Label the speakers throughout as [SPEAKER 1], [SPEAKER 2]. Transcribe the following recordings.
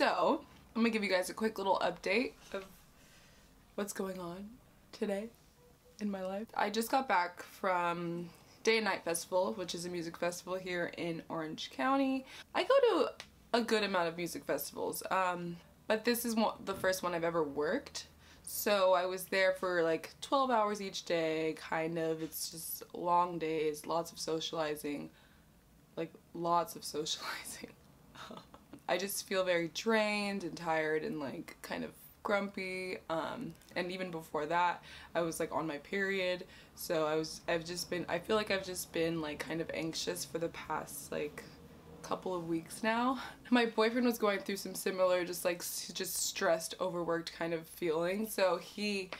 [SPEAKER 1] So I'm gonna give you guys a quick little update of what's going on today in my life. I just got back from Day and Night Festival, which is a music festival here in Orange County. I go to a good amount of music festivals, but this is the first one I've ever worked. So I was there for like 12 hours each day, kind of. It's just long days, lots of socializing, like lots of socializing. I just feel very drained and tired and like kind of grumpy, and even before that I was like on my period, so I feel like I've just been like kind of anxious for the past like couple of weeks now. My boyfriend was going through some similar just stressed, overworked kind of feeling, so he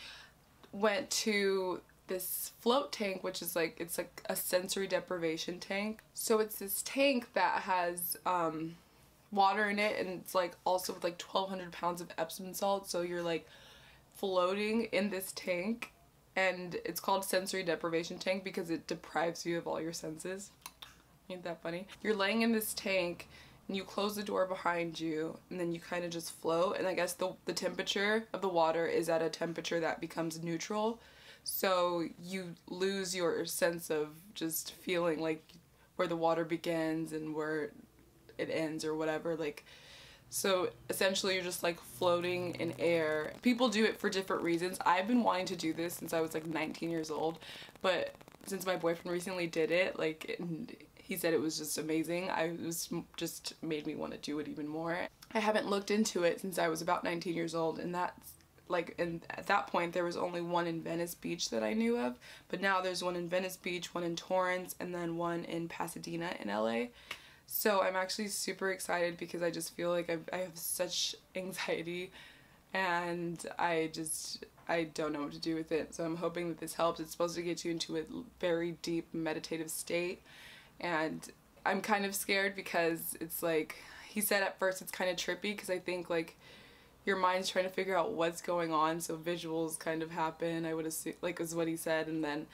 [SPEAKER 1] went to this float tank, which is like, it's like a sensory deprivation tank. So it's this tank that has water in it, and it's like also with like 1,200 pounds of Epsom salt, so you're like floating in this tank, and it's called sensory deprivation tank because it deprives you of all your senses. Ain't that funny? You're laying in this tank and you close the door behind you, and then you kind of just float, and I guess the temperature of the water is at a temperature that becomes neutral, so you lose your sense of just feeling like where the water begins and where it ends or whatever. Like, so essentially you're just like floating in air. People do it for different reasons. I've been wanting to do this since I was like 19 years old, but since my boyfriend recently did it, like he said it was just amazing. It was just made me want to do it even more. I haven't looked into it since I was about 19 years old, and that's like, and at that point there was only one in Venice Beach that I knew of, but now there's one in Venice Beach, one in Torrance, and then one in Pasadena in LA. So I'm actually super excited because I just feel like I have such anxiety, and I don't know what to do with it. So I'm hoping that this helps. It's supposed to get you into a very deep meditative state, and I'm kind of scared because it's like, he said at first it's kind of trippy because I think like your mind's trying to figure out what's going on, so visuals kind of happen, I would assume, like, is what he said. And then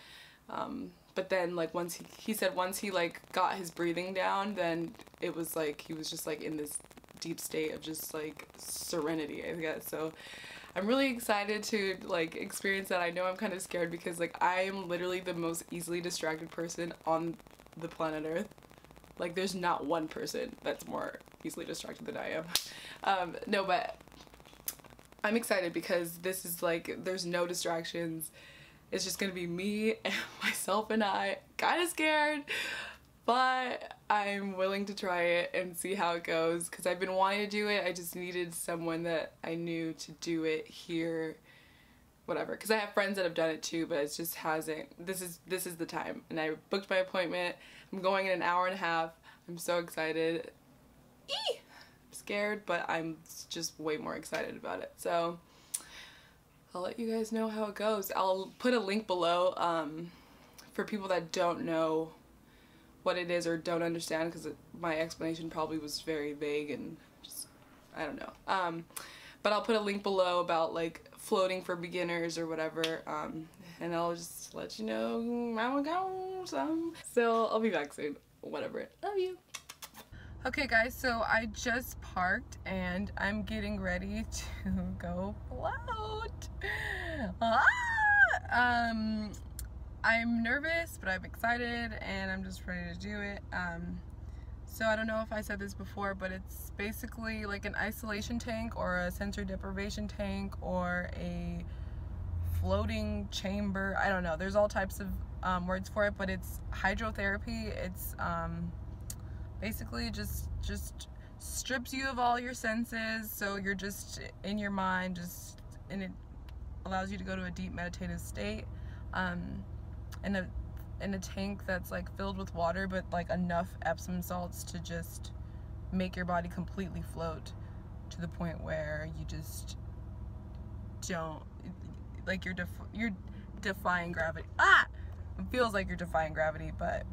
[SPEAKER 1] but then like once he said once he like got his breathing down, then it was like he was just like in this deep state of just like serenity, I guess. So I'm really excited to like experience that. I know I'm kind of scared because like I am literally the most easily distracted person on the planet Earth. Like there's not one person that's more easily distracted than I am. No, but I'm excited because this is like, there's no distractions. It's just gonna be me and myself, and I kind of scared, but I'm willing to try it and see how it goes because I've been wanting to do it. I just needed someone that I knew to do it here, whatever, because I have friends that have done it too, but it just hasn't. This is the time, and I booked my appointment. I'm going in an hour and a half. I'm so excited. I'm scared, but I'm just way more excited about it. So I'll let you guys know how it goes. I'll put a link below for people that don't know what it is or don't understand, because my explanation probably was very vague and just, I don't know. But I'll put a link below about like floating for beginners or whatever, and I'll just let you know how it goes. So I'll be back soon. Whatever. Love you. Okay guys, so I just parked and I'm getting ready to go float. I'm nervous, but I'm excited and I'm just ready to do it. So I don't know if I said this before, but it's basically like an isolation tank or a sensory deprivation tank or a floating chamber. I don't know. There's all types of words for it, but it's hydrotherapy. It's basically just strips you of all your senses, so you're just in your mind, and it allows you to go to a deep meditative state, in a tank that's like filled with water, but like enough Epsom salts to just make your body completely float to the point where you just don't, like, you're defying gravity. It feels like you're defying gravity, but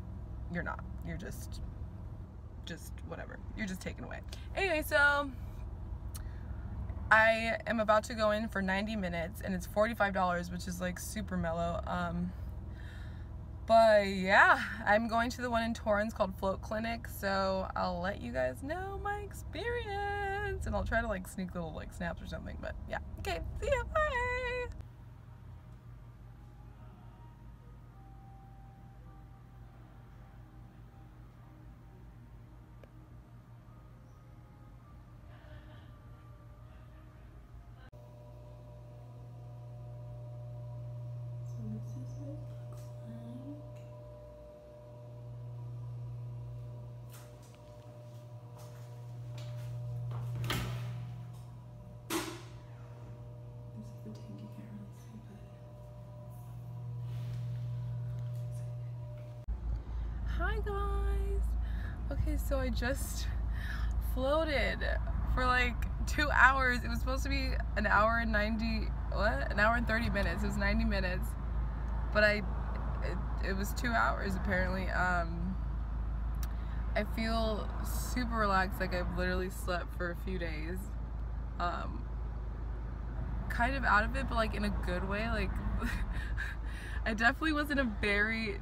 [SPEAKER 1] you're not. You're just whatever. You're just taken away. Anyway, so I am about to go in for 90 minutes and it's $45, which is like super mellow. But yeah, I'm going to the one in Torrance called Float Clinic, so I'll let you guys know my experience, and I'll try to like sneak little like snaps or something. But yeah, okay, see ya, bye. Hi guys! Okay, so I just floated for like 2 hours. It was supposed to be an hour and 30 minutes. It was 90 minutes, but it was 2 hours apparently. I feel super relaxed, like I've literally slept for a few days. Kind of out of it, but like in a good way. Like I definitely was in a very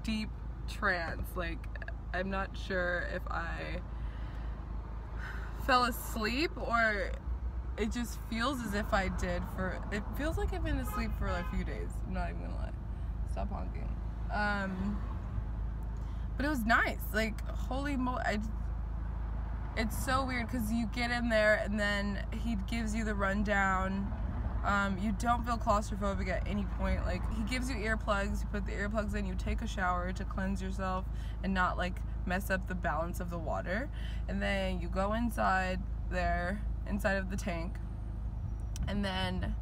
[SPEAKER 1] deep trance. Like I'm not sure if I fell asleep or it just feels as if I did. It feels like I've been asleep for a few days. I'm not even gonna lie. Stop honking. But it was nice. Like holy moly, it's so weird because you get in there and then he gives you the rundown. You don't feel claustrophobic at any point. Like he gives you earplugs, you put the earplugs in, you take a shower to cleanse yourself and not like mess up the balance of the water, and then you go inside of the tank, and then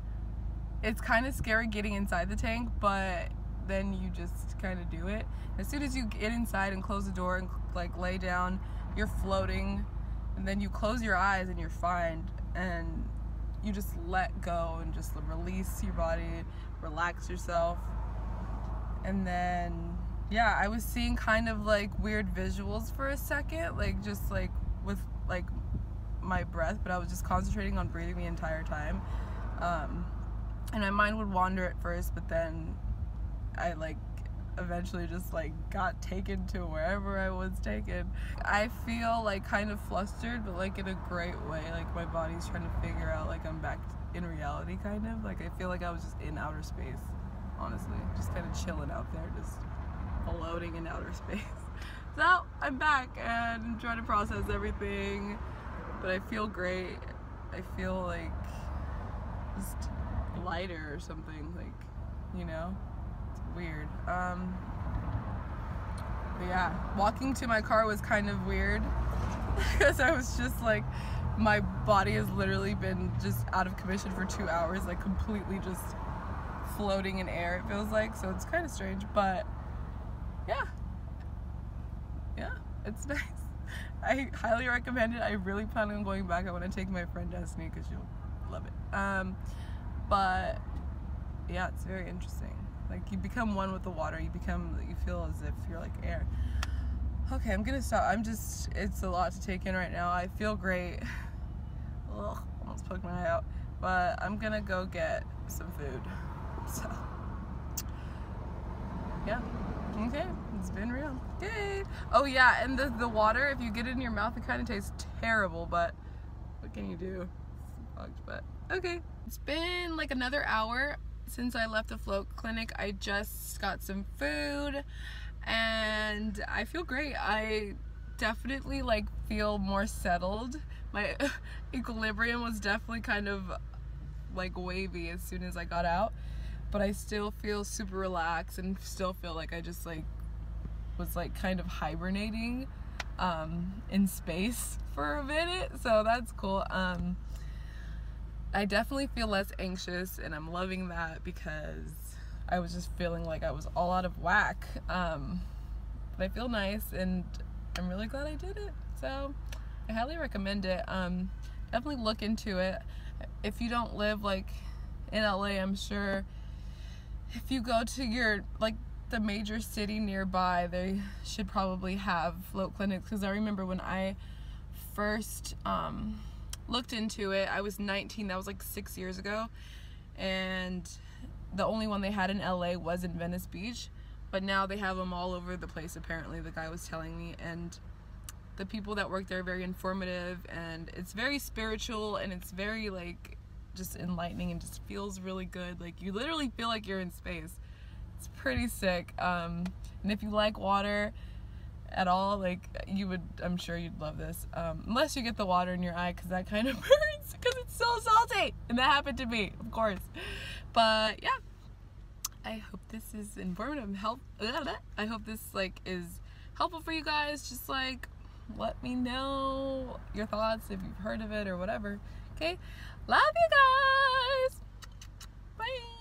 [SPEAKER 1] it's kind of scary getting inside the tank, but then you just kind of do it. As soon as you get inside and close the door and like lay down, you're floating, and then you close your eyes and you're fine, and you just let go and just release your body, relax yourself. And then yeah, I was seeing kind of like weird visuals for a second, like just like with like my breath, but I was just concentrating on breathing the entire time. And my mind would wander at first, but then I like eventually just like got taken to wherever I was taken. I feel like kind of flustered, but like in a great way. Like my body's trying to figure out like I'm back in reality, kind of. Like I feel like I was just in outer space, honestly. Just kind of chilling out there, just floating in outer space. So I'm back and I'm trying to process everything, but I feel great. I feel like just lighter or something, like, you know? Weird. But yeah, walking to my car was kind of weird because I was just like, my body has literally been just out of commission for 2 hours, like completely just floating in air, it feels like. So it's kind of strange, but yeah, it's nice. I highly recommend it. I really plan on going back. I want to take my friend Destiny because she'll love it. But yeah, it's very interesting. Like you become one with the water. You feel as if you're like air. Okay, I'm gonna stop. It's a lot to take in right now. I feel great. Ugh, almost poked my eye out. But I'm gonna go get some food. So, yeah. Okay, it's been real. Yay! Oh yeah, and the water, if you get it in your mouth, it kind of tastes terrible, but what can you do? But okay. It's been like another hour since I left the float clinic. I just got some food and I feel great. I definitely like feel more settled. My equilibrium was definitely kind of like wavy as soon as I got out, but I still feel super relaxed and still feel like I just like was like kind of hibernating in space for a minute, so that's cool. I definitely feel less anxious and I'm loving that because I was just feeling like I was all out of whack. But I feel nice and I'm really glad I did it. So I highly recommend it. Definitely look into it. If you don't live like in LA, I'm sure if you go to your like the major city nearby, they should probably have float clinics, because I remember when I first looked into it, I was 19, that was like 6 years ago, and the only one they had in LA was in Venice Beach, but now they have them all over the place, apparently, the guy was telling me. And the people that work there are very informative, and it's very spiritual, and it's very like just enlightening, and just feels really good. Like you literally feel like you're in space. It's pretty sick. And if you like water at all, like you would, I'm sure you'd love this, unless you get the water in your eye, because that kind of burns because it's so salty, and that happened to me, of course. But yeah, I hope this is informative. I hope this like is helpful for you guys. Just like let me know your thoughts if you've heard of it or whatever. Okay, love you guys. Bye.